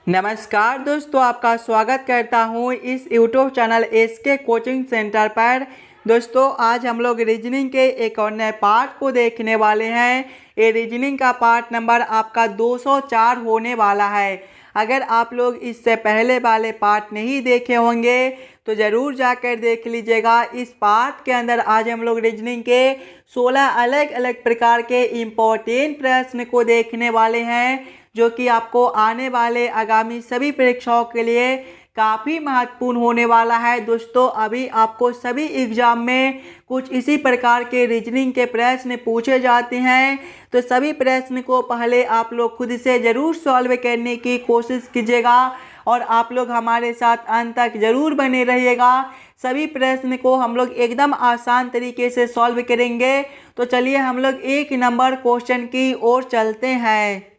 नमस्कार दोस्तों, आपका स्वागत करता हूं इस YouTube channel SK coaching centre पर। दोस्तों, आज हम लोग रीजनिंग के एक और नए पार्ट को देखने वाले हैं। ये रीजनिंग का पार्ट नंबर आपका 204 होने वाला है। अगर आप लोग इससे पहले वाले पार्ट नहीं देखे होंगे तो ज़रूर जाकर देख लीजिएगा। इस पार्ट के अंदर आज हम लोग रीजनिंग के 16 अलग अलग प्रकार के इम्पोर्टेंट प्रश्न को देखने वाले हैं, जो कि आपको आने वाले आगामी सभी परीक्षाओं के लिए काफ़ी महत्वपूर्ण होने वाला है। दोस्तों, अभी आपको सभी एग्जाम में कुछ इसी प्रकार के रीजनिंग के प्रश्न पूछे जाते हैं, तो सभी प्रश्न को पहले आप लोग खुद से ज़रूर सॉल्व करने की कोशिश कीजिएगा और आप लोग हमारे साथ अंत तक ज़रूर बने रहिएगा। सभी प्रश्न को हम लोग एकदम आसान तरीके से सॉल्व करेंगे। तो चलिए हम लोग 1 नंबर क्वेश्चन की ओर चलते हैं।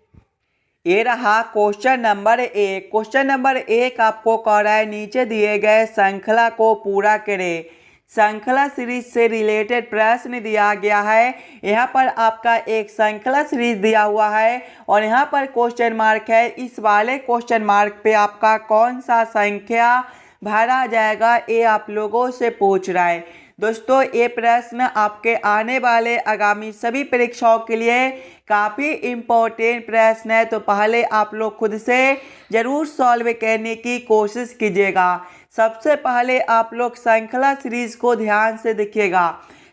ये रहा क्वेश्चन नंबर 1। क्वेश्चन नंबर 1 आपको कह रहा है नीचे दिए गए श्रृंखला को पूरा करें। श्रृंखला सीरीज से रिलेटेड प्रश्न दिया गया है। यहाँ पर आपका एक श्रृंखला सीरीज दिया हुआ है और यहाँ पर क्वेश्चन मार्क है। इस वाले क्वेश्चन मार्क पे आपका कौन सा संख्या भरा जाएगा, ये आप लोगों से पूछ रहा है। दोस्तों, ये प्रश्न आपके आने वाले आगामी सभी परीक्षाओं के लिए काफ़ी इम्पोर्टेंट प्रश्न है, तो पहले आप लोग खुद से ज़रूर सॉल्व करने की कोशिश कीजिएगा। सबसे पहले आप लोग श्रृंखला सीरीज को ध्यान से देखिएगा।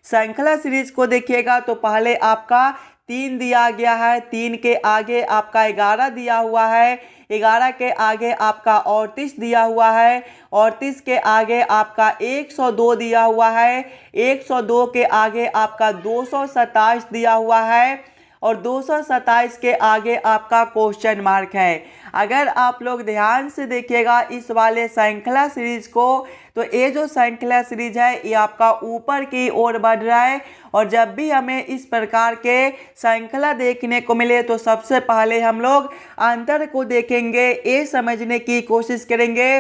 श्रृंखला सीरीज को देखिएगा तो पहले आपका 3 दिया गया है, 3 के आगे आपका 11 दिया हुआ है, 11 के आगे आपका 38 दिया हुआ है, 38 के आगे आपका 102 दिया हुआ है, 102 के आगे आपका 227 दिया हुआ है और 227 के आगे आपका क्वेश्चन मार्क है। अगर आप लोग ध्यान से देखिएगा इस वाले श्रृंखला सीरीज को, तो ये जो श्रृंखला सीरीज है ये आपका ऊपर की ओर बढ़ रहा है। और जब भी हमें इस प्रकार के श्रृंखला देखने को मिले तो सबसे पहले हम लोग अंतर को देखेंगे, ये समझने की कोशिश करेंगे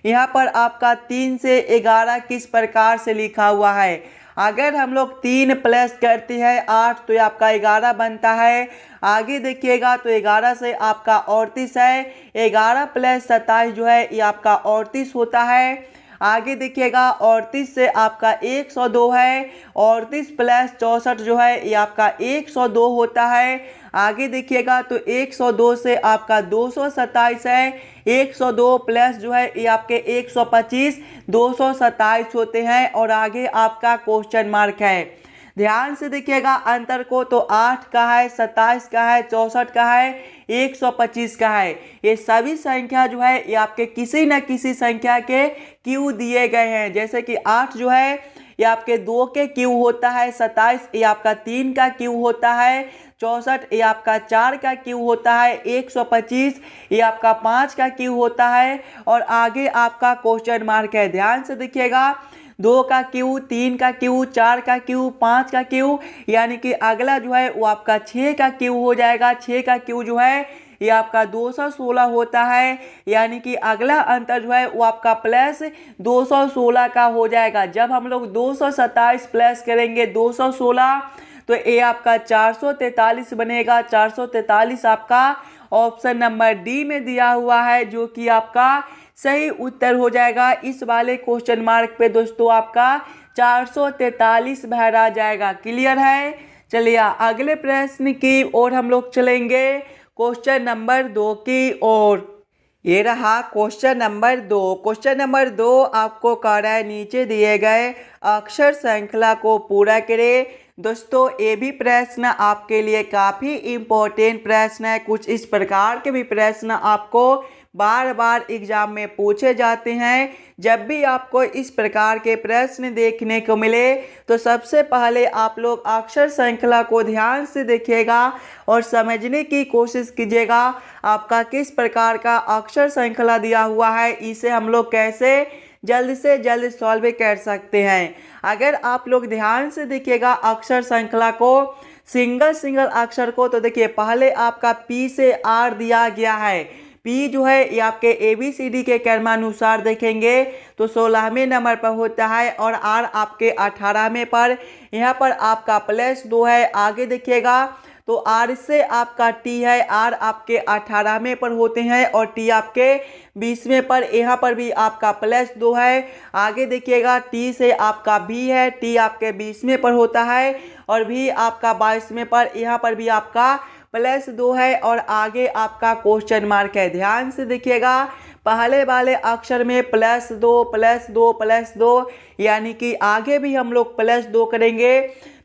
यहाँ पर आपका 3 से 11 किस प्रकार से लिखा हुआ है। अगर हम लोग 3 प्लस करते हैं 8 तो ये आपका 11 बनता है। आगे देखिएगा तो 11 से आपका 38 है, 11 प्लस 27 जो है ये आपका 38 होता है। आगे देखिएगा 38 से आपका 102 है, 38 प्लस 64 जो है ये आपका 102 होता है। आगे देखिएगा तो 102 से आपका 227 है, 102 प्लस जो है ये आपके 125 227 होते हैं और आगे आपका क्वेश्चन मार्क है। ध्यान से देखिएगा अंतर को, तो 8 का है, 27 का है, 64 का है, 125 का है। ये सभी संख्या जो है ये आपके किसी न किसी संख्या के क्यू दिए गए हैं। जैसे कि 8 जो है ये आपके 2 के क्यू होता है, 27 ये आपका 3 का क्यू होता है, 64 ये आपका 4 का क्यू होता है, 125 ये आपका 5 का क्यू होता है और आगे आपका क्वेश्चन मार्क है। ध्यान से देखिएगा 2 का क्यू, 3 का क्यू, 4 का क्यू, 5 का क्यू, यानी कि अगला जो है वो आपका 6 का क्यू हो जाएगा। 6 का क्यू जो है ये आपका 216 होता है, यानी कि अगला अंतर जो है वो आपका प्लस 216 का हो जाएगा। जब हम लोग 227 प्लस करेंगे 216 तो ये आपका 443 बनेगा। 443 आपका ऑप्शन नंबर डी में दिया हुआ है, जो कि आपका सही उत्तर हो जाएगा। इस वाले क्वेश्चन मार्क पे दोस्तों आपका 443 भरा जाएगा। क्लियर है? चलिए अगले प्रश्न की ओर हम लोग चलेंगे, क्वेश्चन नंबर 2 की ओर। ये रहा क्वेश्चन नंबर 2। क्वेश्चन नंबर 2 आपको कह रहा है नीचे दिए गए अक्षर श्रृंखला को पूरा करें। दोस्तों, ये भी प्रश्न आपके लिए काफ़ी इम्पोर्टेंट प्रश्न है। कुछ इस प्रकार के भी प्रश्न आपको बार बार एग्जाम में पूछे जाते हैं। जब भी आपको इस प्रकार के प्रश्न देखने को मिले तो सबसे पहले आप लोग अक्षर श्रृंखला को ध्यान से देखिएगा और समझने की कोशिश कीजिएगा आपका किस प्रकार का अक्षर श्रृंखला दिया हुआ है, इसे हम लोग कैसे जल्द से जल्द सॉल्व कर सकते हैं। अगर आप लोग ध्यान से देखिएगा अक्षर श्रृंखला को, सिंगल अक्षर को, तो देखिए पहले आपका पी से आर दिया गया है। पी जो है ये आपके ABCD के क्रमानुसार देखेंगे तो 16वें नंबर पर होता है और आर आपके 18वें पर। यहाँ पर आपका +2 है। आगे देखिएगा तो आर से आपका टी है, आर आपके 18वें पर होते हैं और टी आपके 20वें पर। यहाँ पर भी आपका +2 है। आगे देखिएगा टी से आपका भी है, टी आपके 20वें पर होता है और भी आपका 22वें पर। यहाँ पर भी आपका +2 है और आगे आपका क्वेश्चन मार्क है। ध्यान से देखिएगा, पहले वाले अक्षर में +2 +2 +2, यानी कि आगे भी हम लोग +2 करेंगे।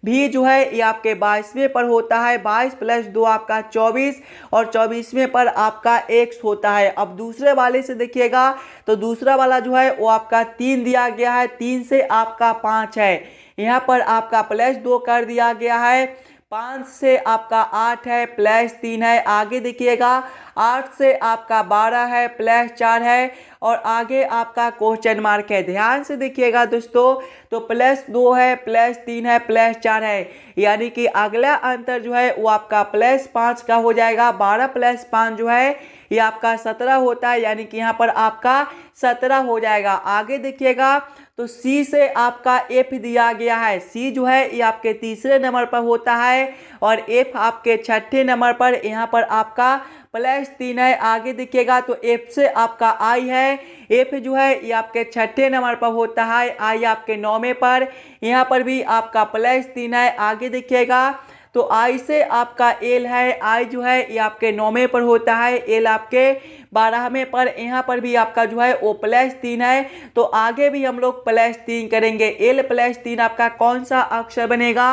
भी जो है ये आपके 22वें पर होता है, 22 + 2 आपका 24 और 24वें पर आपका x होता है। अब दूसरे वाले से देखिएगा तो दूसरा वाला जो है वो आपका 3 दिया गया है, 3 से आपका 5 है। यहाँ पर आपका +2 कर दिया गया है, 5 से आपका 8 है, +3 है। आगे देखिएगा 8 से आपका 12 है, +4 है और आगे आपका क्वेश्चन मार्क है। ध्यान से देखिएगा दोस्तों, तो +2 है, +3 है, +4 है, यानी कि अगला अंतर जो है वो आपका +5 का हो जाएगा। 12 + 5 जो है ये आपका 17 होता है, यानी कि यहाँ पर आपका 17 हो जाएगा। आगे देखिएगा तो C से आपका F दिया गया है, C जो है ये आपके तीसरे नंबर पर होता है और F आपके छठे नंबर पर। यहाँ पर आपका +3 है। आगे देखिएगा तो F से आपका I है, F जो है ये आपके छठे नंबर पर होता है, I आपके 9वें पर। यहाँ पर भी आपका +3 है। आगे देखिएगा तो I से आपका L है, I जो है ये आपके 9वें पर होता है, L आपके 12वें पर। यहाँ पर भी आपका जो है वो +3 है। तो आगे भी हम लोग +3 करेंगे। L +3 आपका कौन सा अक्षर बनेगा?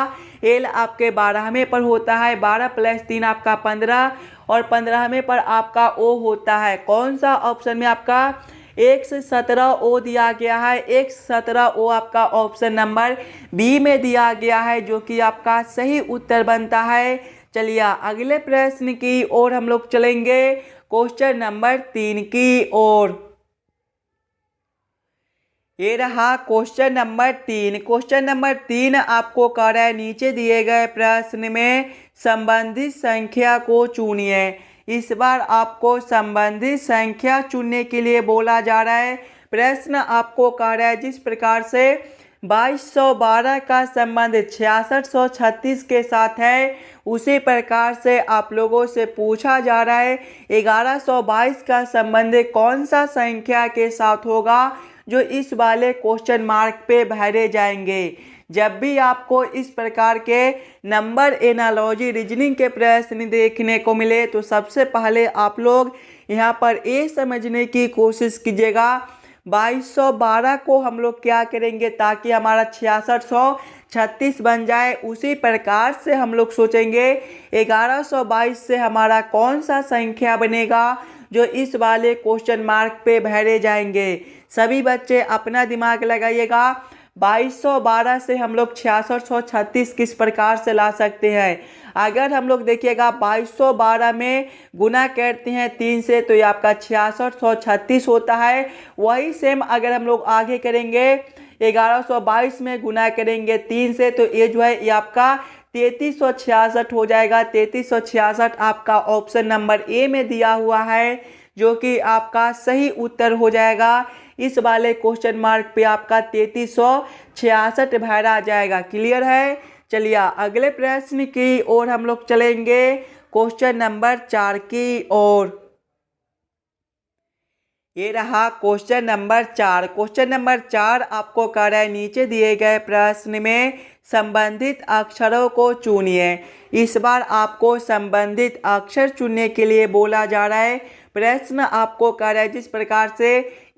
L आपके 12वें पर होता है, 12 + 3 आपका 15 और 15वें पर आपका O होता है। कौन सा ऑप्शन में आपका X17O दिया गया है? X17O आपका ऑप्शन नंबर बी में दिया गया है, जो कि आपका सही उत्तर बनता है। चलिए अगले प्रश्न की ओर हम लोग चलेंगे, क्वेश्चन नंबर 3 की ओर। ये रहा क्वेश्चन नंबर 3। क्वेश्चन नंबर 3 आपको कह रहा है नीचे दिए गए प्रश्न में संबंधित संख्या को चुनिए। इस बार आपको संबंधित संख्या चुनने के लिए बोला जा रहा है। प्रश्न आपको कह रहा है जिस प्रकार से 2212 का संबंध 6636 के साथ है, उसी प्रकार से आप लोगों से पूछा जा रहा है 1122 का संबंध कौन सा संख्या के साथ होगा, जो इस वाले क्वेश्चन मार्क पे भरे जाएंगे। जब भी आपको इस प्रकार के नंबर एनालॉजी रीजनिंग के प्रश्न देखने को मिले तो सबसे पहले आप लोग यहाँ पर ये समझने की कोशिश कीजिएगा 2212 को हम लोग क्या करेंगे ताकि हमारा 6636 बन जाए। उसी प्रकार से हम लोग सोचेंगे 1122 से हमारा कौन सा संख्या बनेगा जो इस वाले क्वेश्चन मार्क पे भरे जाएंगे। सभी बच्चे अपना दिमाग लगाइएगा। 2212 से हम लोग 6636 किस प्रकार से ला सकते हैं। अगर हम लोग देखिएगा 2212 में गुना करते हैं 3 से तो ये आपका 6636 होता है। वही सेम अगर हम लोग आगे करेंगे 1122 में गुना करेंगे 3 से तो ये जो है ये आपका 3366 हो जाएगा। 3366 आपका ऑप्शन नंबर ए में दिया हुआ है, जो कि आपका सही उत्तर हो जाएगा। इस वाले क्वेश्चन मार्क पे आपका 3366 भरा जाएगा। क्लियर है। चलिए अगले प्रश्न की ओर हम लोग चलेंगे, क्वेश्चन नंबर 4 की ओर। ये रहा क्वेश्चन नंबर 4। क्वेश्चन नंबर 4 आपको कह रहा है नीचे दिए गए प्रश्न में संबंधित अक्षरों को चुनिए। इस बार आपको संबंधित अक्षर चुनने के लिए बोला जा रहा है। प्रश्न आपको कह रहा है जिस प्रकार से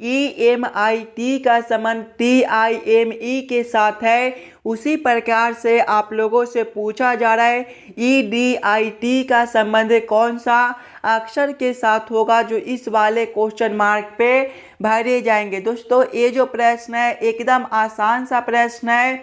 EMIT का संबंध TIME के साथ है, उसी प्रकार से आप लोगों से पूछा जा रहा है EDIT का संबंध कौन सा अक्षर के साथ होगा, जो इस वाले क्वेश्चन मार्क पे भरे जाएंगे। दोस्तों ये जो प्रश्न है एकदम आसान सा प्रश्न है,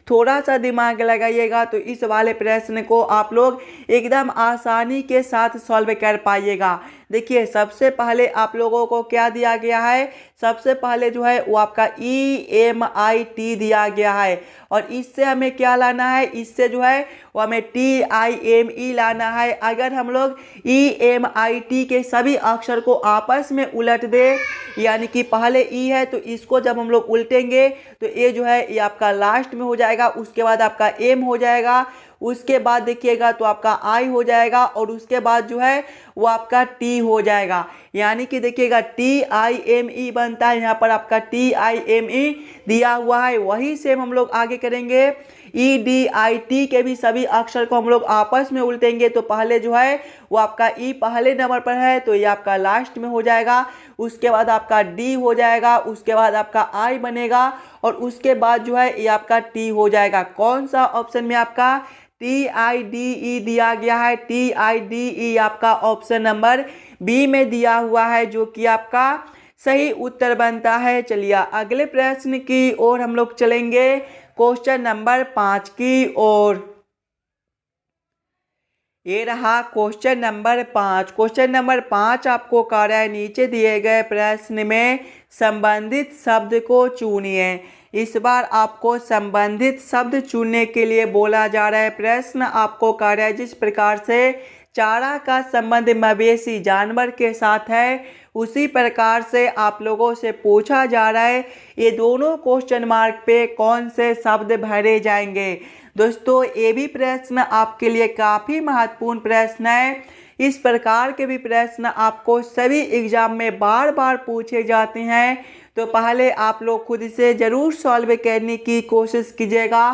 थोड़ा सा दिमाग लगाइएगा तो इस वाले प्रश्न को आप लोग एकदम आसानी के साथ सॉल्व कर पाइएगा। देखिए सबसे पहले आप लोगों को क्या दिया गया है, सबसे पहले जो है वो आपका EMIT दिया गया है और इससे हमें क्या लाना है, इससे जो है वो हमें TIME लाना है। अगर हम लोग EMIT के सभी अक्षर को आपस में उलट दे, यानी कि पहले E है तो इसको जब हम लोग उल्टेंगे तो ये जो है ये आपका लास्ट में हो जाएगा, उसके बाद आपका M हो जाएगा, उसके बाद देखिएगा तो आपका आई हो जाएगा और उसके बाद जो है वो आपका टी हो जाएगा। यानी कि देखिएगा TIME बनता है, यहाँ पर आपका TIME दिया हुआ है। वही सेम हम लोग आगे करेंगे। EDIT के भी सभी अक्षर को हम लोग आपस में उल्टेंगे तो पहले जो है वो आपका ई पहले नंबर पर है तो ये आपका लास्ट में हो जाएगा। उसके बाद आपका डी हो जाएगा, उसके बाद आपका आई बनेगा और उसके बाद जो है ये आपका टी हो जाएगा। कौन सा ऑप्शन में आपका TIDE दिया गया है? TIDE आपका ऑप्शन नंबर बी में दिया हुआ है, जो कि आपका सही उत्तर बनता है। चलिए अगले प्रश्न की ओर हम लोग चलेंगे, क्वेश्चन नंबर 5 की ओर। ये रहा क्वेश्चन नंबर 5। क्वेश्चन नंबर 5 आपको कह रहा है नीचे दिए गए प्रश्न में संबंधित शब्द को चुनिए। इस बार आपको संबंधित शब्द चुनने के लिए बोला जा रहा है। प्रश्न आपको कह रहा है जिस प्रकार से चारा का संबंध मवेशी जानवर के साथ है, उसी प्रकार से आप लोगों से पूछा जा रहा है ये दोनों क्वेश्चन मार्क पे कौन से शब्द भरे जाएंगे। दोस्तों ये भी प्रश्न आपके लिए काफ़ी महत्वपूर्ण प्रश्न है। इस प्रकार के भी प्रश्न आपको सभी एग्जाम में बार बार पूछे जाते हैं, तो पहले आप लोग खुद से ज़रूर सॉल्व करने की कोशिश कीजिएगा।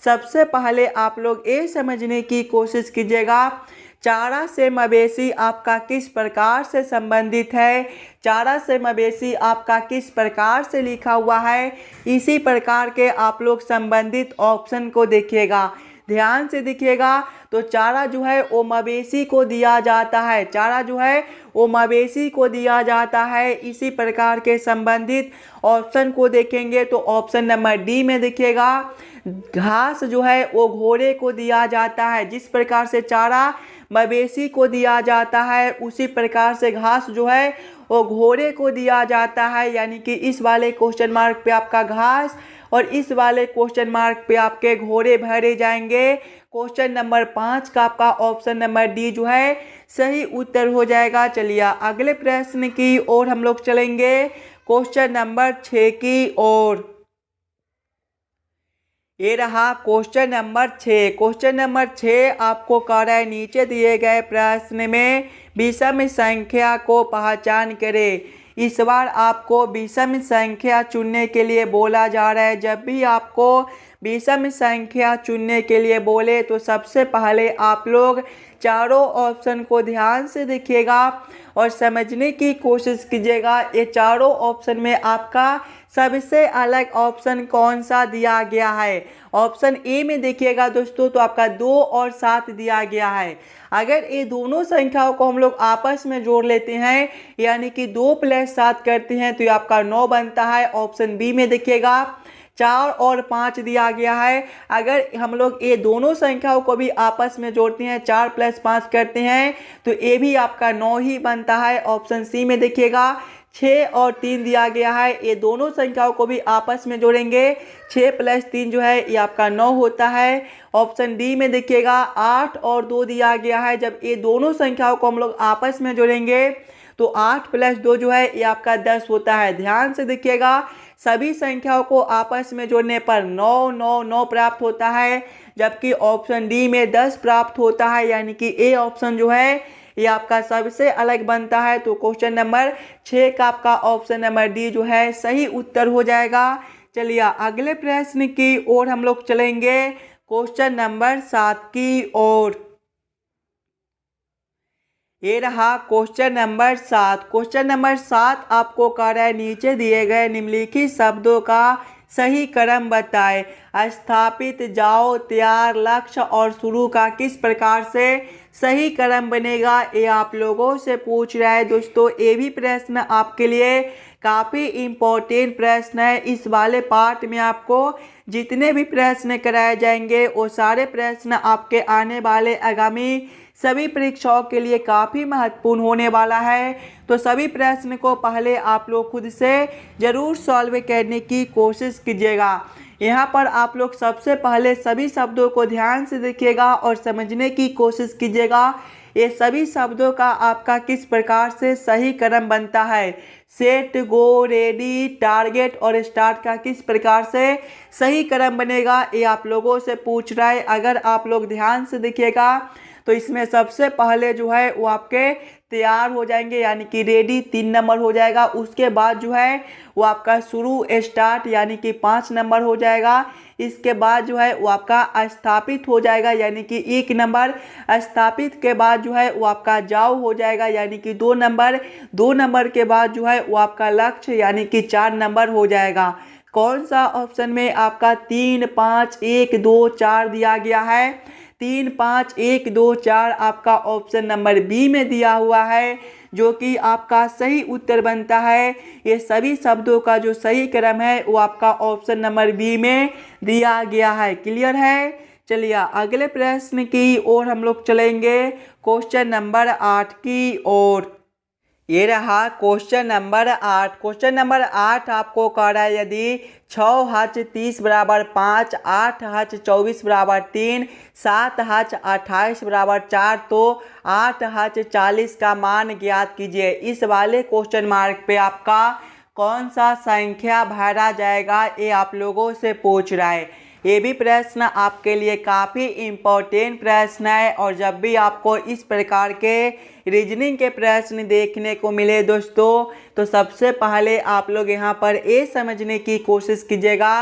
सबसे पहले आप लोग ये समझने की कोशिश कीजिएगा चारा से मवेशी आपका किस प्रकार से संबंधित है, चारा से मवेशी आपका किस प्रकार से लिखा हुआ है। इसी प्रकार के आप लोग संबंधित ऑप्शन को देखिएगा, ध्यान से देखिएगा। तो चारा जो है वो मवेशी को दिया जाता है, चारा जो है वो मवेशी को दिया जाता है। इसी प्रकार के संबंधित ऑप्शन को देखेंगे तो ऑप्शन नंबर डी में देखिएगा घास जो है वो घोड़े को दिया जाता है। जिस प्रकार से चारा मवेशी को दिया जाता है, उसी प्रकार से घास जो है वो घोड़े को दिया जाता है। यानी कि इस वाले क्वेश्चन मार्क पे आपका घास और इस वाले क्वेश्चन मार्क पे आपके घोड़े भरे जाएंगे। क्वेश्चन नंबर 5 का आपका ऑप्शन नंबर डी जो है सही उत्तर हो जाएगा। चलिए अगले प्रश्न की ओर हम लोग चलेंगे, क्वेश्चन नंबर 6 की ओर। ये रहा क्वेश्चन नंबर 6। क्वेश्चन नंबर 6 आपको कह रहा है नीचे दिए गए प्रश्न में विषम संख्या को पहचान करें। इस बार आपको विषम संख्या चुनने के लिए बोला जा रहा है। जब भी आपको विषम संख्या चुनने के लिए बोले तो सबसे पहले आप लोग चारों ऑप्शन को ध्यान से देखिएगा और समझने की कोशिश कीजिएगा ये चारों ऑप्शन में आपका सबसे अलग ऑप्शन कौन सा दिया गया है। ऑप्शन ए में देखिएगा दोस्तों तो आपका 2 और 7 दिया गया है। अगर ये दोनों संख्याओं को हम लोग आपस में जोड़ लेते हैं यानी कि 2 + 7 करते हैं तो ये आपका 9 बनता है। ऑप्शन बी में देखिएगा 4 और 5 दिया गया है। अगर हम लोग ये दोनों संख्याओं को भी आपस में जोड़ते हैं 4 + 5 करते हैं तो ये भी आपका 9 ही बनता है। ऑप्शन सी में देखिएगा 6 और 3 दिया गया है। ये दोनों संख्याओं को भी आपस में जोड़ेंगे 6 + 3 जो है ये आपका 9 होता है। ऑप्शन डी में देखिएगा 8 और 2 दिया गया है। जब ये दोनों संख्याओं को हम लोग आपस में जोड़ेंगे तो 8 + 2 जो है ये आपका 10 होता है। ध्यान से देखिएगा सभी संख्याओं को आपस में जोड़ने पर 9 9 9 प्राप्त होता है, जबकि ऑप्शन डी में 10 प्राप्त होता है। यानी कि ए ऑप्शन जो है ये आपका सबसे अलग बनता है। तो क्वेश्चन नंबर 6 का आपका ऑप्शन नंबर डी जो है सही उत्तर हो जाएगा। चलिए अगले प्रश्न की ओर हम लोग चलेंगे, क्वेश्चन नंबर 7 की ओर। ये रहा क्वेश्चन नंबर 7। क्वेश्चन नंबर 7 आपको कह रहा है नीचे दिए गए निम्नलिखित शब्दों का सही क्रम बताएं। स्थापित, जाओ, तैयार, लक्ष्य और शुरू का किस प्रकार से सही क्रम बनेगा ये आप लोगों से पूछ रहा है। दोस्तों ये भी प्रश्न आपके लिए काफ़ी इम्पोर्टेंट प्रश्न है। इस वाले पार्ट में आपको जितने भी प्रश्न कराए जाएंगे वो सारे प्रश्न आपके आने वाले आगामी सभी परीक्षाओं के लिए काफ़ी महत्वपूर्ण होने वाला है। तो सभी प्रश्न को पहले आप लोग खुद से ज़रूर सॉल्व करने की कोशिश कीजिएगा। यहाँ पर आप लोग सबसे पहले सभी शब्दों को ध्यान से देखिएगा और समझने की कोशिश कीजिएगा ये सभी शब्दों का आपका किस प्रकार से सही क्रम बनता है। सेट, गो, रेडी, टारगेट और स्टार्ट का किस प्रकार से सही क्रम बनेगा, ये आप लोगों से पूछ रहा है। अगर आप लोग ध्यान से देखिएगा तो इसमें सबसे पहले जो है वो आपके तैयार हो जाएंगे, यानी कि रेडी 3 नंबर हो जाएगा। उसके बाद जो है वो आपका शुरू, स्टार्ट यानी कि 5 नंबर हो जाएगा। इसके बाद जो है वो आपका स्थापित हो जाएगा, यानी कि 1 नंबर। स्थापित के बाद जो है वो आपका जाओ हो जाएगा, यानी कि 2 नंबर। 2 नंबर के बाद जो है वो आपका लक्ष्य, यानी कि 4 नंबर हो जाएगा। कौन सा ऑप्शन में आपका 3, 5, 1, 2, 4 दिया गया है। 3, 5, 1, 2, 4 आपका ऑप्शन नंबर बी में दिया हुआ है, जो कि आपका सही उत्तर बनता है। ये सभी शब्दों का जो सही क्रम है वो आपका ऑप्शन नंबर बी में दिया गया है। क्लियर है। चलिए अगले प्रश्न की ओर हम लोग चलेंगे, क्वेश्चन नंबर 8 की ओर। ये रहा क्वेश्चन नंबर 8। क्वेश्चन नंबर 8 आपको कह रहा है यदि 6 हच 30 बराबर 5, 8 हच 24 बराबर 3, 7 हच 28 बराबर 4 तो 8 हच 40 का मान ज्ञात कीजिए। इस वाले क्वेश्चन मार्क पे आपका कौन सा संख्या भरा जाएगा, ये आप लोगों से पूछ रहा है। ये भी प्रश्न आपके लिए काफ़ी इम्पोर्टेंट प्रश्न है, और जब भी आपको इस प्रकार के रीजनिंग के प्रश्न देखने को मिले दोस्तों, तो सबसे पहले आप लोग यहाँ पर ये समझने की कोशिश कीजिएगा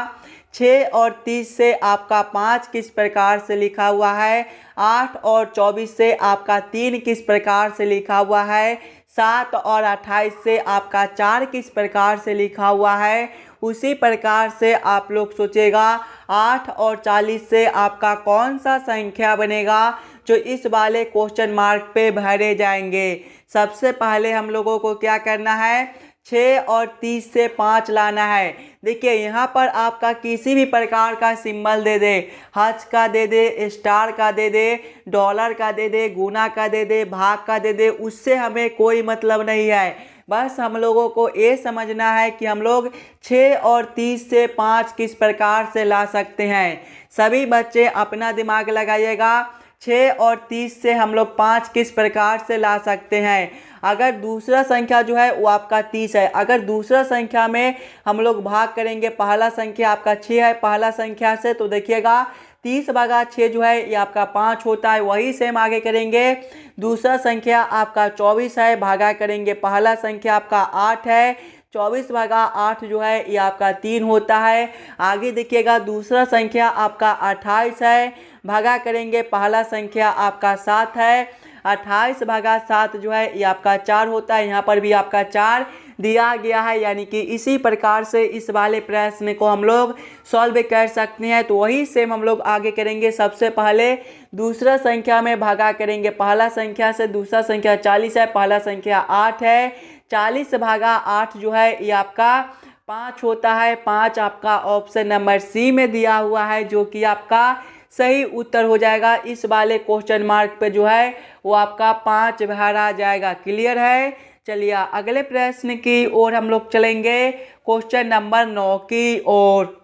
6 और 30 से आपका 5 किस प्रकार से लिखा हुआ है, 8 और 24 से आपका 3 किस प्रकार से लिखा हुआ है, 7 और 28 से आपका 4 किस प्रकार से लिखा हुआ है। उसी प्रकार से आप लोग सोचेगा 8 और 40 से आपका कौन सा संख्या बनेगा जो इस वाले क्वेश्चन मार्क पे भरे जाएंगे। सबसे पहले हम लोगों को क्या करना है, 6 और 30 से 5 लाना है। देखिए यहाँ पर आपका किसी भी प्रकार का सिंबल दे दे, हज का दे दे, स्टार का दे दे, डॉलर का दे दे, गुना का दे दे, भाग का दे दे, उससे हमें कोई मतलब नहीं है। बस हम लोगों को ये समझना है कि हम लोग 6 और 30 से 5 किस प्रकार से ला सकते हैं। सभी बच्चे अपना दिमाग लगाइएगा, 6 और 30 से हम लोग 5 किस प्रकार से ला सकते हैं। अगर दूसरा संख्या जो है वो आपका 30 है, अगर दूसरा संख्या में हम लोग भाग करेंगे, पहला संख्या आपका 6 है पहला संख्या से, तो देखिएगा 30 भागा 6 जो है ये आपका 5 होता है। वही सेम आगे करेंगे, दूसरा संख्या आपका 24 है, भागा करेंगे पहला संख्या आपका 8 है, 24 भागा 8 जो है ये आपका 3 होता है। आगे देखिएगा दूसरा संख्या आपका 28 है, भागा करेंगे पहला संख्या आपका 7 है, 28 भागा 7 जो है ये आपका 4 होता है। यहाँ पर भी आपका 4 दिया गया है, यानी कि इसी प्रकार से इस वाले प्रश्न को हम लोग सॉल्व कर सकते हैं। तो वही सेम हम लोग आगे करेंगे। सबसे पहले दूसरा संख्या में भागा करेंगे पहला संख्या से, दूसरा संख्या 40 है, पहला संख्या 8 है, 40 भागा 8 जो है ये आपका 5 होता है। 5 आपका ऑप्शन नंबर सी में दिया हुआ है, जो कि आपका सही उत्तर हो जाएगा। इस वाले क्वेश्चन मार्क पे जो है वो आपका 5 भरा जाएगा। क्लियर है। चलिए अगले प्रश्न की ओर हम लोग चलेंगे, क्वेश्चन नंबर 9 की ओर।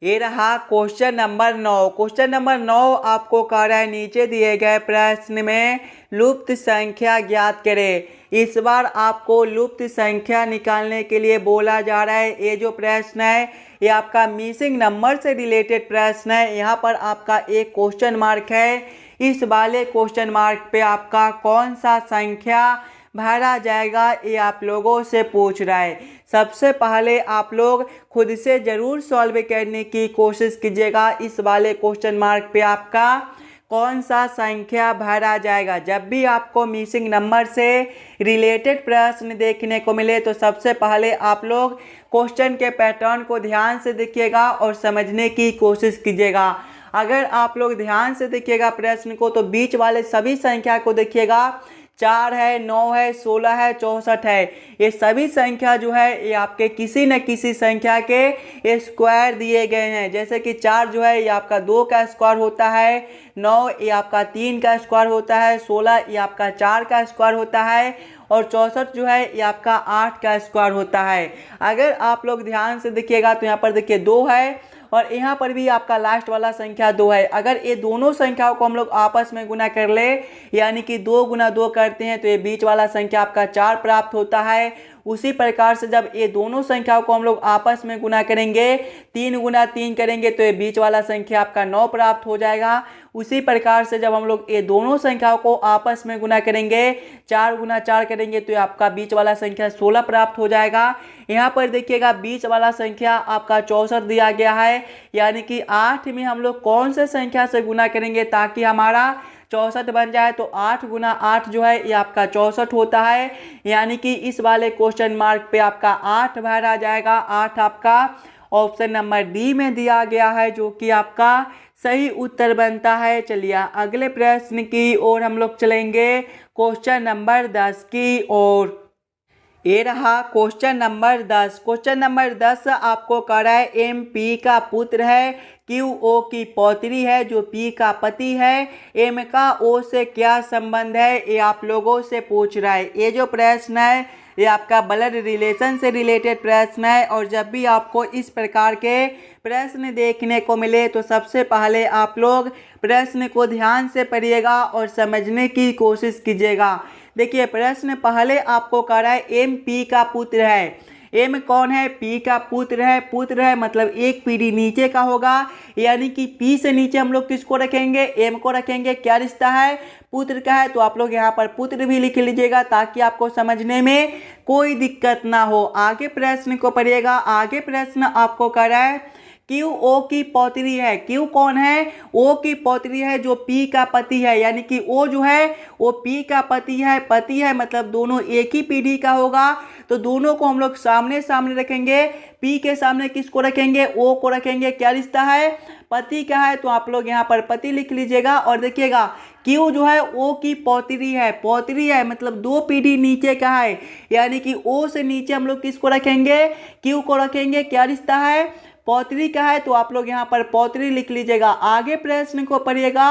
ये रहा क्वेश्चन नंबर 9। क्वेश्चन नंबर 9 आपको कह रहा है नीचे दिए गए प्रश्न में लुप्त संख्या ज्ञात करें। इस बार आपको लुप्त संख्या निकालने के लिए बोला जा रहा है। ये जो प्रश्न है ये आपका मिसिंग नंबर से रिलेटेड प्रश्न है। यहाँ पर आपका एक क्वेश्चन मार्क है। इस वाले क्वेश्चन मार्क पे आपका कौन सा संख्या भरा जाएगा ये आप लोगों से पूछ रहा है। सबसे पहले आप लोग खुद से ज़रूर सॉल्व करने की कोशिश कीजिएगा। इस वाले क्वेश्चन मार्क पे आपका कौन सा संख्या भरा जाएगा। जब भी आपको मिसिंग नंबर से रिलेटेड प्रश्न देखने को मिले तो सबसे पहले आप लोग क्वेश्चन के पैटर्न को ध्यान से देखिएगा और समझने की कोशिश कीजिएगा। अगर आप लोग ध्यान से देखिएगा प्रश्न को तो बीच वाले सभी संख्या को देखिएगा, 4 है, 9 है, 16 है, 64 है। ये सभी संख्या जो है ये आपके किसी न किसी संख्या के स्क्वायर दिए गए हैं। जैसे कि 4 जो है ये आपका 2 का स्क्वायर होता है, 9 ये आपका 3 का स्क्वायर होता है, 16 ये आपका 4 का स्क्वायर होता है और 64 जो है ये आपका 8 का स्क्वायर होता है। अगर आप लोग ध्यान से देखिएगा तो यहाँ पर देखिए 2 है और यहाँ पर भी आपका लास्ट वाला संख्या 2 है। अगर ये दोनों संख्याओं को हम लोग आपस में गुना कर ले, यानी कि 2 गुना 2 करते हैं तो ये बीच वाला संख्या आपका 4 प्राप्त होता है। उसी प्रकार से जब ये दोनों संख्याओं को हम लोग आपस में गुना करेंगे, 3 गुना 3 करेंगे तो ये बीच वाला संख्या आपका 9 प्राप्त हो जाएगा। उसी प्रकार से जब हम लोग ये दोनों संख्याओं को आपस में गुना करेंगे, 4 गुना 4 करेंगे तो ये आपका बीच वाला संख्या 16 प्राप्त हो जाएगा। यहाँ पर देखिएगा बीच वाला संख्या आपका 64 दिया गया है, यानी कि 8 में हम लोग कौन से संख्या से गुना करेंगे ताकि हमारा 64 बन जाए, तो 8 गुना 8 जो है ये आपका 64 होता है। यानी कि इस वाले क्वेश्चन मार्क पे आपका 8 भरा जाएगा। 8 आपका ऑप्शन नंबर डी में दिया गया है, जो कि आपका सही उत्तर बनता है। चलिए अगले प्रश्न की ओर हम लोग चलेंगे, क्वेश्चन नंबर 10 की ओर। ये रहा क्वेश्चन नंबर 10। क्वेश्चन नंबर 10 आपको कह रहा है एम पी का पुत्र है, क्यू ओ की पौत्री है, जो पी का पति है, एम का ओ से क्या संबंध है, ये आप लोगों से पूछ रहा है। ये जो प्रश्न है ये आपका ब्लड रिलेशन से रिलेटेड प्रश्न है। और जब भी आपको इस प्रकार के प्रश्न देखने को मिले तो सबसे पहले आप लोग प्रश्न को ध्यान से पढ़िएगा और समझने की कोशिश कीजिएगा। देखिए प्रश्न पहले आपको कह रहा है एम पी का पुत्र है। एम कौन है? पी का पुत्र है। पुत्र है मतलब एक पीढ़ी नीचे का होगा, यानी कि पी से नीचे हम लोग किसको रखेंगे? एम को रखेंगे। क्या रिश्ता है? पुत्र का है, तो आप लोग यहाँ पर पुत्र भी लिख लीजिएगा ताकि आपको समझने में कोई दिक्कत ना हो। आगे प्रश्न को पढ़िएगा। आगे प्रश्न आपको कह रहा है क्यू ओ की पौत्री है। क्यू कौन है? ओ की पौत्री है, जो पी का पति है, यानी कि ओ जो है वो पी का पति है। पति है मतलब दोनों एक ही पीढ़ी का होगा, तो दोनों को हम लोग सामने सामने रखेंगे। पी के सामने किसको रखेंगे? ओ को रखेंगे। क्या रिश्ता है? पति का है, तो आप लोग यहाँ पर पति लिख लीजिएगा। और देखिएगा क्यू जो है ओ की पौत्री है। पौत्री है मतलब 2 पीढ़ी नीचे का है, यानी कि ओ से नीचे हम लोग किसको रखेंगे? क्यू को रखेंगे। क्या रिश्ता है? पौत्री का है, तो आप लोग यहाँ पर पौत्री लिख लीजिएगा। आगे प्रश्न को पढ़िएगा।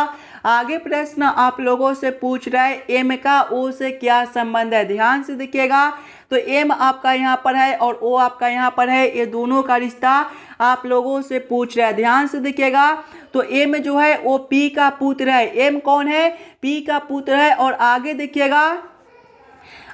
आगे प्रश्न आप लोगों से पूछ रहा है एम का ओ से क्या संबंध है। ध्यान से देखिएगा, तो एम आपका यहाँ पर है और ओ आपका यहाँ पर है, ये दोनों का रिश्ता आप लोगों से पूछ रहा है। ध्यान से देखिएगा, तो एम जो है वो पी का पुत्र है। एम कौन है? पी का पुत्र है। और आगे देखिएगा,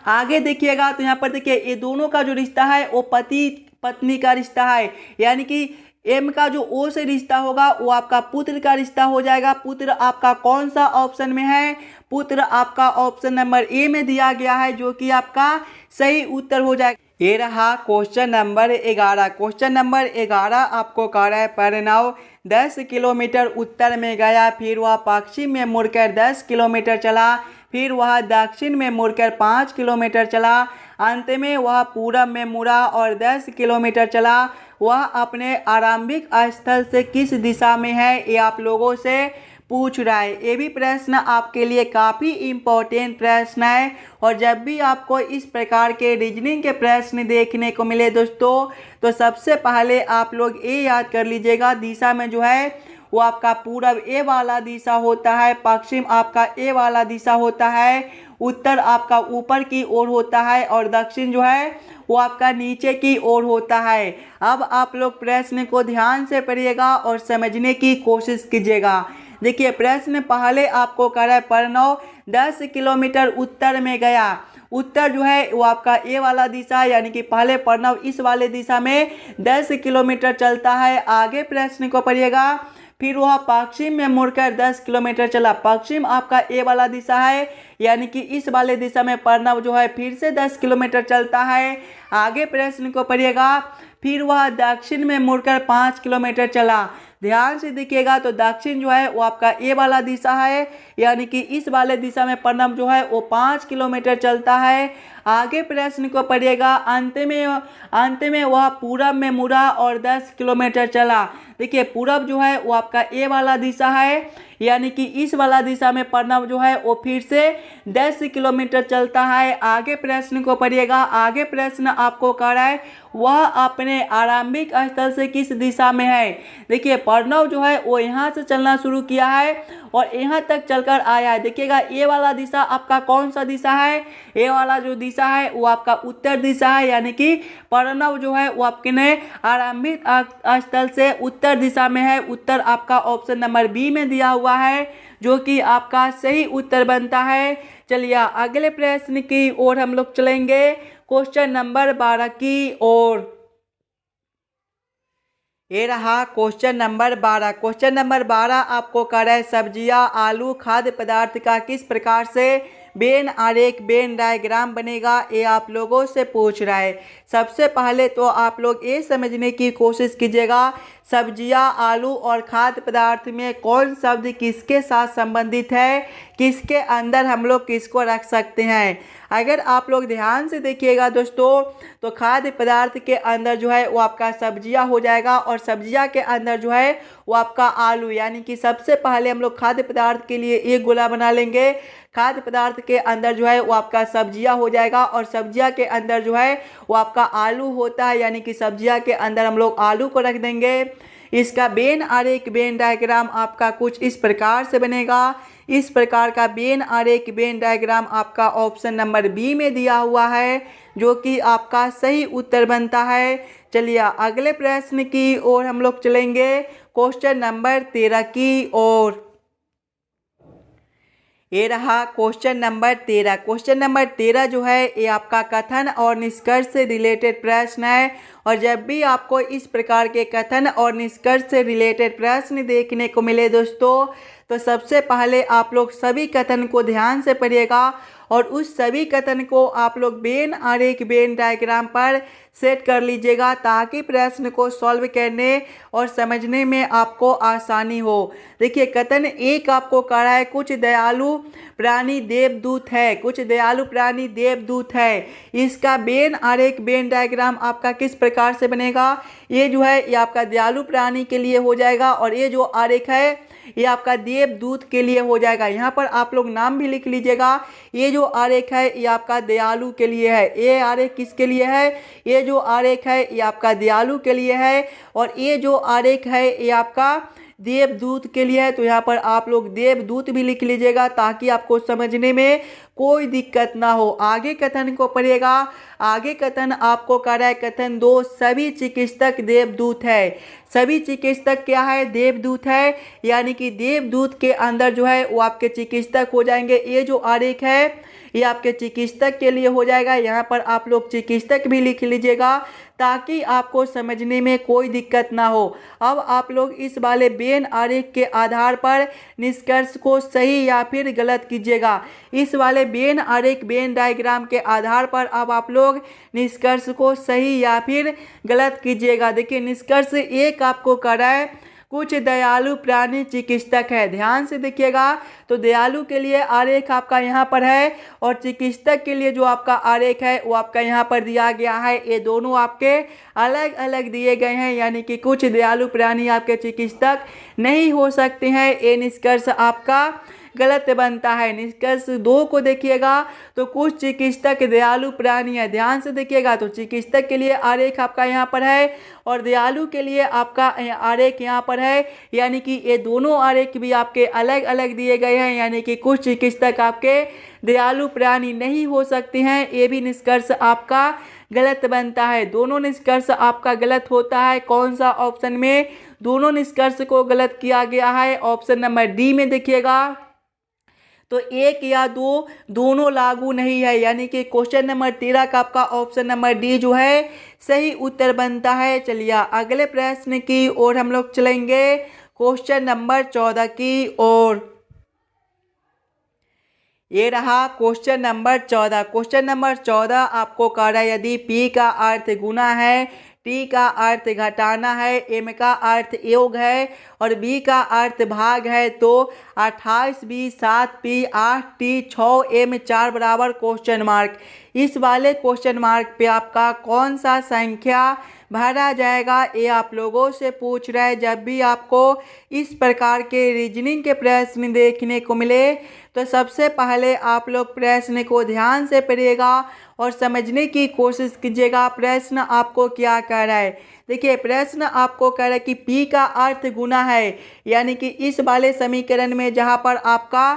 आगे देखिएगा तो यहाँ पर देखिए ये दोनों का जो रिश्ता है वो पति पत्नी का रिश्ता है, यानी कि एम का जो ओ से रिश्ता होगा वो आपका पुत्र का रिश्ता हो जाएगा। पुत्र आपका कौन सा ऑप्शन में है? पुत्र आपका ऑप्शन नंबर ए में दिया गया है, जो कि आपका सही उत्तर हो जाएगा। ये रहा क्वेश्चन नंबर 11। क्वेश्चन नंबर 11 आपको कह रहा है प्रणव 10 किलोमीटर उत्तर में गया, फिर वह पश्चिम में मुड़कर 10 किलोमीटर चला, फिर वह दक्षिण में मुड़कर 5 किलोमीटर चला, अंत में वह पूरब में मुड़ा और 10 किलोमीटर चला। वह अपने आरंभिक स्थल से किस दिशा में है? ये आप लोगों से पूछ रहा है। ये भी प्रश्न आपके लिए काफ़ी इम्पोर्टेंट प्रश्न है। और जब भी आपको इस प्रकार के रीजनिंग के प्रश्न देखने को मिले दोस्तों, तो सबसे पहले आप लोग ये याद कर लीजिएगा, दिशा में जो है वो आपका पूरब ए वाला दिशा होता है, पश्चिम आपका ए वाला दिशा होता है, उत्तर आपका ऊपर की ओर होता है और दक्षिण जो है वो आपका नीचे की ओर होता है। अब आप लोग प्रश्न को ध्यान से पढ़िएगा और समझने की कोशिश कीजिएगा। देखिए प्रश्न पहले आपको कह रहा है प्रणव 10 किलोमीटर उत्तर में गया। उत्तर जो है वो आपका ए वाला दिशा, यानी कि पहले प्रणव इस वाले दिशा में 10 किलोमीटर चलता है। आगे प्रश्न को पढ़िएगा। फिर वह पश्चिम में मुड़कर 10 किलोमीटर चला। पश्चिम आपका ए वाला दिशा है, यानी कि इस वाले दिशा में प्रणव जो है फिर से 10 किलोमीटर चलता है। आगे प्रश्न को पढ़िएगा। फिर वह दक्षिण में मुड़कर 5 किलोमीटर चला। ध्यान से देखिएगा, तो दक्षिण जो है वो आपका ए वाला दिशा है, यानी कि इस वाले दिशा में प्रणव जो है वो 5 किलोमीटर चलता है। आगे प्रश्न को पढ़िएगा। अंत में वह पूरब में मुड़ा और 10 किलोमीटर चला। देखिए पूरब जो है वो आपका ए वाला दिशा है, यानी कि इस वाला दिशा में प्रणव जो है वो फिर से 10 किलोमीटर चलता है। आगे प्रश्न को पढ़िएगा। आगे प्रश्न आपको कह रहा है वह अपने आरंभिक स्थल से किस दिशा में है। देखिए प्रणव जो है वो यहाँ से चलना शुरू किया है और यहाँ तक चलकर आया है। देखिएगा ये वाला दिशा आपका कौन सा दिशा है, ये वाला जो दिशा है वो आपका उत्तर दिशा है, यानी कि प्रणव जो है वो आपके ने आरंभिक स्थल से उत्तर दिशा में है। उत्तर आपका ऑप्शन नंबर बी में दिया हुआ है, जो कि आपका सही उत्तर बनता है। चलिए अगले प्रश्न की ओर हम लोग चलेंगे, क्वेश्चन नंबर 12 की ओर। ये रहा क्वेश्चन नंबर 12। क्वेश्चन नंबर 12 आपको कह रहा है सब्जियां, आलू, खाद्य पदार्थ का किस प्रकार से वेन आरेख, वेन डायग्राम बनेगा, ये आप लोगों से पूछ रहा है। सबसे पहले तो आप लोग ये समझने की कोशिश कीजिएगा सब्जियां, आलू और खाद्य पदार्थ में कौन शब्द किसके साथ संबंधित है, किसके अंदर हम लोग किसको रख सकते हैं। अगर आप लोग ध्यान से देखिएगा दोस्तों, तो खाद्य पदार्थ के अंदर जो है वो आपका सब्जियां हो जाएगा, और सब्जियां के अंदर जो है वो आपका आलू, यानी कि सबसे पहले हम लोग खाद्य पदार्थ के लिए एक गोला बना लेंगे। खाद्य पदार्थ के अंदर जो है वो आपका सब्जियां हो जाएगा, और सब्जियां के अंदर जो है वो आपका आलू होता है, यानी कि सब्जियां के अंदर हम लोग आलू को रख देंगे। इसका वेन आरेख, वेन डायग्राम आपका कुछ इस प्रकार से बनेगा। इस प्रकार का वेन आरेख, वेन डायग्राम आपका ऑप्शन नंबर बी में दिया हुआ है, जो कि आपका सही उत्तर बनता है। चलिए अगले प्रश्न की ओर हम लोग चलेंगे, क्वेश्चन नंबर 13 की ओर। ये रहा क्वेश्चन नंबर 13। क्वेश्चन नंबर 13 जो है ये आपका कथन और निष्कर्ष से रिलेटेड प्रश्न है, और जब भी आपको इस प्रकार के कथन और निष्कर्ष से रिलेटेड प्रश्न देखने को मिले दोस्तों, तो सबसे पहले आप लोग सभी कथन को ध्यान से पढ़िएगा, और उस सभी कथन को आप लोग वेन आरेख, वेन डायग्राम पर सेट कर लीजिएगा, ताकि प्रश्न को सॉल्व करने और समझने में आपको आसानी हो। देखिए कथन एक आपको कह रहा है कुछ दयालु प्राणी देवदूत है, कुछ दयालु प्राणी देवदूत है। इसका वेन आरेख, वेन डायग्राम आपका किस प्रकार से बनेगा, ये जो है ये आपका दयालु प्राणी के लिए हो जाएगा, और ये जो आरेख है ये आपका देवदूत के लिए हो जाएगा। यहाँ पर आप लोग नाम भी लिख लीजिएगा। ये जो आरेख है ये आपका दयालु के लिए है, ये आरेख किसके लिए है, ये जो आरेख है ये आपका दयालु के लिए है, और ये जो आरेख है ये आपका देवदूत के लिए है। तो यहाँ पर आप लोग देवदूत भी लिख लीजिएगा, ताकि आपको समझने में कोई दिक्कत ना हो। आगे कथन को पढ़िएगा। आगे कथन आपको कह रहा है कथन 2, सभी चिकित्सक देवदूत है। सभी चिकित्सक क्या है, देवदूत है, यानी कि देवदूत के अंदर जो है वो आपके चिकित्सक हो जाएंगे। ये जो आरेख है ये आपके चिकित्सक के लिए हो जाएगा। यहाँ पर आप लोग चिकित्सक भी लिख लीजिएगा, ताकि आपको समझने में कोई दिक्कत ना हो। अब आप लोग इस वाले वेन आरेख के आधार पर निष्कर्ष को सही या फिर गलत कीजिएगा। इस वाले वेन आरेख, वेन डायग्राम के आधार पर अब आप लोग निष्कर्ष को सही या फिर गलत कीजिएगा। देखिए निष्कर्ष एक आपको कह रहा है कुछ दयालु प्राणी चिकित्सक है। ध्यान से देखिएगा, तो दयालु के लिए आरेख आपका यहाँ पर है, और चिकित्सक के लिए जो आपका आरेख है वो आपका यहाँ पर दिया गया है। ये दोनों आपके अलग अलग दिए गए हैं, यानी कि कुछ दयालु प्राणी आपके चिकित्सक नहीं हो सकते हैं। ये निष्कर्ष आपका गलत बनता है। निष्कर्ष 2 को देखिएगा, तो कुछ चिकित्सक दयालु प्राणी है। ध्यान से देखिएगा, तो चिकित्सक के लिए आरेख आपका यहाँ पर है, और दयालु के लिए आपका आरेख यहाँ पर है, यानी कि ये दोनों आरेख भी आपके अलग अलग दिए गए हैं, यानी कि कुछ चिकित्सक आपके दयालु प्राणी नहीं हो सकते हैं। ये भी निष्कर्ष आपका गलत बनता है। दोनों निष्कर्ष आपका गलत होता है। कौन सा ऑप्शन में दोनों निष्कर्ष को गलत किया गया है, ऑप्शन नंबर डी में देखिएगा। तो 1 या 2 दोनों लागू नहीं है, यानी कि क्वेश्चन नंबर 13 का आपका ऑप्शन नंबर डी जो है सही उत्तर बनता है। चलिए अगले प्रश्न की ओर हम लोग चलेंगे, क्वेश्चन नंबर 14 की ओर। ये रहा क्वेश्चन नंबर 14। क्वेश्चन नंबर 14 आपको कह रहा है यदि P का अर्थ गुना है, T का अर्थ घटाना है, M का अर्थ योग है और B का अर्थ भाग है, तो 28B 7P 8T 6M 4 बराबर क्वेश्चन मार्क। इस वाले क्वेश्चन मार्क पे आपका कौन सा संख्या भरा जाएगा, ये आप लोगों से पूछ रहा है। जब भी आपको इस प्रकार के रीजनिंग के प्रश्न देखने को मिले तो सबसे पहले आप लोग प्रश्न को ध्यान से पढ़िएगा और समझने की कोशिश कीजिएगा प्रश्न आपको क्या कह रहा है। देखिए प्रश्न आपको कह रहा है कि P का अर्थ गुना है, यानी कि इस वाले समीकरण में जहाँ पर आपका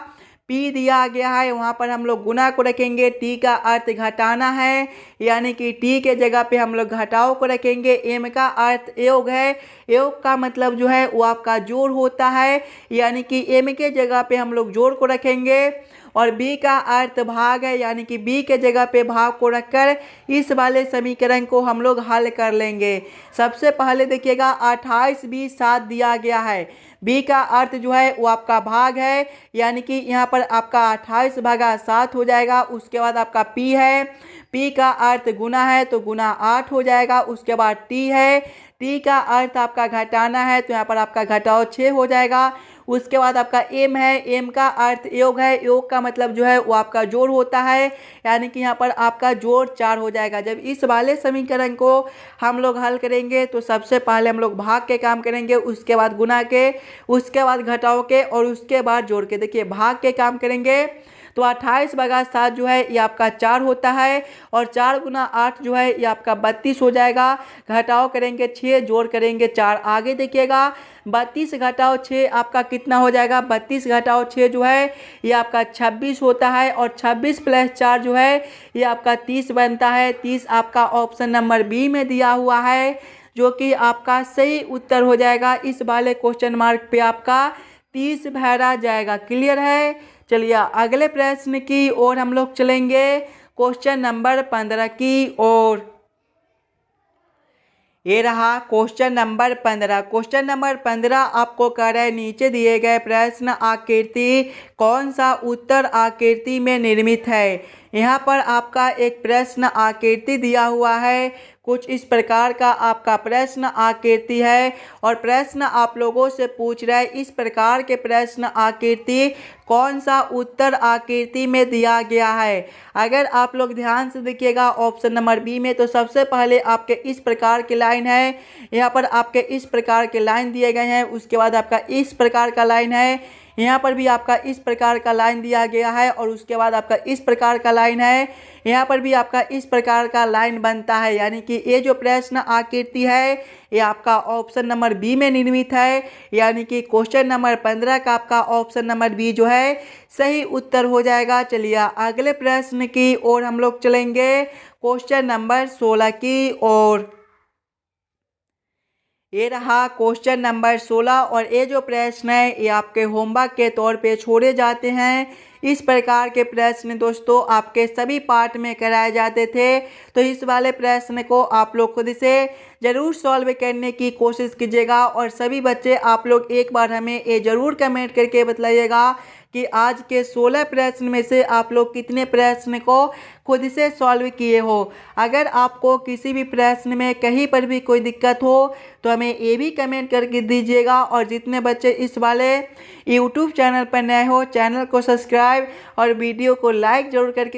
P दिया गया है वहाँ पर हम लोग गुना को रखेंगे। T का अर्थ घटाना है, यानी कि T के जगह पे हम लोग घटाव को रखेंगे। M का अर्थ योग है, योग का मतलब जो है वो आपका जोड़ होता है, यानी कि M के जगह पे हम लोग जोड़ को रखेंगे। और B का अर्थ भाग है, यानी कि B के जगह पे भाग को रखकर इस वाले समीकरण को हम लोग हल कर लेंगे। सबसे पहले देखिएगा 28 20 7 दिया गया है। B का अर्थ जो है वो आपका भाग है, यानी कि यहाँ पर आपका 28 भागा 7 हो जाएगा। उसके बाद आपका P है, P का अर्थ गुना है तो गुना 8 हो जाएगा। उसके बाद T है, T का अर्थ आपका घटाना है तो यहाँ पर आपका घटाव 6 हो जाएगा। उसके बाद आपका M है, M का अर्थ योग है, योग का मतलब जो है वो आपका जोड़ होता है, यानी कि यहाँ पर आपका जोड़ 4 हो जाएगा। जब इस वाले समीकरण को हम लोग हल करेंगे तो सबसे पहले हम लोग भाग के काम करेंगे, उसके बाद गुना के, उसके बाद घटाव के और उसके बाद जोड़ के। देखिए भाग के काम करेंगे तो 28 भागा 7 जो है ये आपका 4 होता है और 4 गुना 8 जो है ये आपका 32 हो जाएगा। घटाव करेंगे 6, जोड़ करेंगे 4। आगे देखिएगा 32 घटाव 6 आपका कितना हो जाएगा, 32 घटाव 6 जो है ये आपका 26 होता है और 26 प्लस 4 जो है ये आपका 30 बनता है। 30 आपका ऑप्शन नंबर बी में दिया हुआ है, जो कि आपका सही उत्तर हो जाएगा। इस वाले क्वेश्चन मार्क पे आपका 30 भरा जाएगा। क्लियर है। चलिए अगले प्रश्न की ओर हम लोग चलेंगे, क्वेश्चन नंबर 15 की ओर। ये रहा क्वेश्चन नंबर 15। क्वेश्चन नंबर 15 आपको कह रहा है नीचे दिए गए प्रश्न आकृति कौन सा उत्तर आकृति में निर्मित है। यहाँ पर आपका एक प्रश्न आकृति दिया हुआ है, कुछ इस प्रकार का आपका प्रश्न आकृति है और प्रश्न आप लोगों से पूछ रहा है इस प्रकार के प्रश्न आकृति कौन सा उत्तर आकृति में दिया गया है। अगर आप लोग ध्यान से देखिएगा ऑप्शन नंबर बी में तो सबसे पहले आपके इस प्रकार की लाइन है, यहाँ पर आपके इस प्रकार के लाइन दिए गए हैं। उसके बाद आपका इस प्रकार का लाइन है, यहाँ पर भी आपका इस प्रकार का लाइन दिया गया है और उसके बाद आपका इस प्रकार का लाइन है, यहाँ पर भी आपका इस प्रकार का लाइन बनता है। यानी कि ये जो प्रश्न आकृति है ये आपका ऑप्शन नंबर बी में निर्मित है, यानी कि क्वेश्चन नंबर 15 का आपका ऑप्शन नंबर बी जो है सही उत्तर हो जाएगा। चलिए अगले प्रश्न की ओर हम लोग चलेंगे, क्वेश्चन नंबर 16 की ओर। ये रहा क्वेश्चन नंबर 16 और ये जो प्रश्न है ये आपके होमवर्क के तौर पे छोड़े जाते हैं। इस प्रकार के प्रश्न दोस्तों आपके सभी पार्ट में कराए जाते थे, तो इस वाले प्रश्न को आप लोग खुद से ज़रूर सॉल्व करने की कोशिश कीजिएगा। और सभी बच्चे आप लोग एक बार हमें ये ज़रूर कमेंट करके बताइएगा कि आज के 16 प्रश्न में से आप लोग कितने प्रश्न को खुद से सॉल्व किए हो। अगर आपको किसी भी प्रश्न में कहीं पर भी कोई दिक्कत हो तो हमें ये भी कमेंट करके दीजिएगा। और जितने बच्चे इस वाले यूट्यूब चैनल पर नए हो चैनल को सब्सक्राइब और वीडियो को लाइक ज़रूर करके